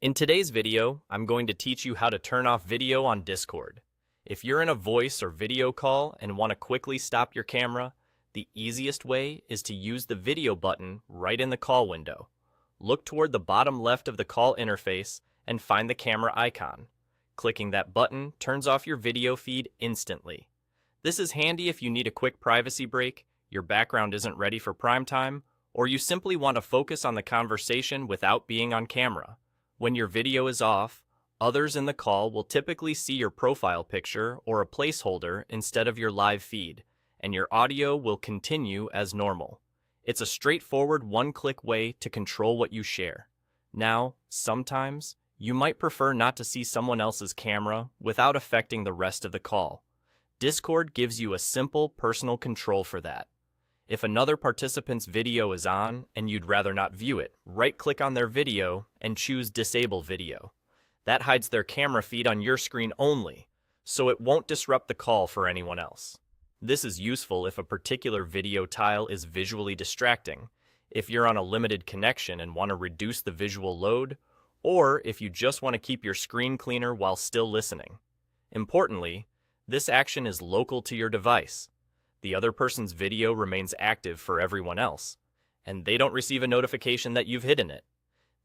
In today's video, I'm going to teach you how to turn off video on Discord. If you're in a voice or video call and want to quickly stop your camera, the easiest way is to use the video button right in the call window. Look toward the bottom left of the call interface and find the camera icon. Clicking that button turns off your video feed instantly. This is handy if you need a quick privacy break, your background isn't ready for prime time, or you simply want to focus on the conversation without being on camera. When your video is off, others in the call will typically see your profile picture or a placeholder instead of your live feed, and your audio will continue as normal. It's a straightforward one-click way to control what you share. Now, sometimes, you might prefer not to see someone else's camera without affecting the rest of the call. Discord gives you a simple personal control for that. If another participant's video is on and you'd rather not view it, right-click on their video and choose Disable Video. That hides their camera feed on your screen only, so it won't disrupt the call for anyone else. This is useful if a particular video tile is visually distracting, if you're on a limited connection and want to reduce the visual load, or if you just want to keep your screen cleaner while still listening. Importantly, this action is local to your device. The other person's video remains active for everyone else, and they don't receive a notification that you've hidden it.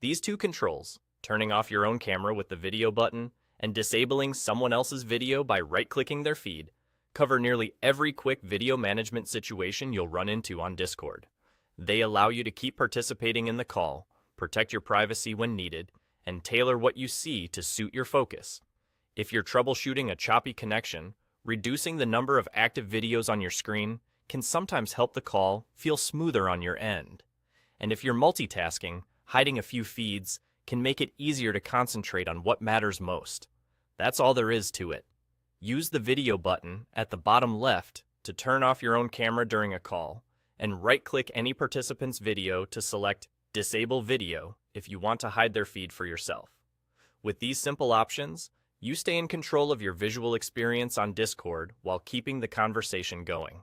These two controls, turning off your own camera with the video button and disabling someone else's video by right-clicking their feed, cover nearly every quick video management situation you'll run into on Discord. They allow you to keep participating in the call, protect your privacy when needed, and tailor what you see to suit your focus. If you're troubleshooting a choppy connection, reducing the number of active videos on your screen can sometimes help the call feel smoother on your end. And if you're multitasking, hiding a few feeds can make it easier to concentrate on what matters most. That's all there is to it. Use the video button at the bottom left to turn off your own camera during a call, and right-click any participant's video to select Disable Video if you want to hide their feed for yourself. With these simple options, you stay in control of your visual experience on Discord while keeping the conversation going.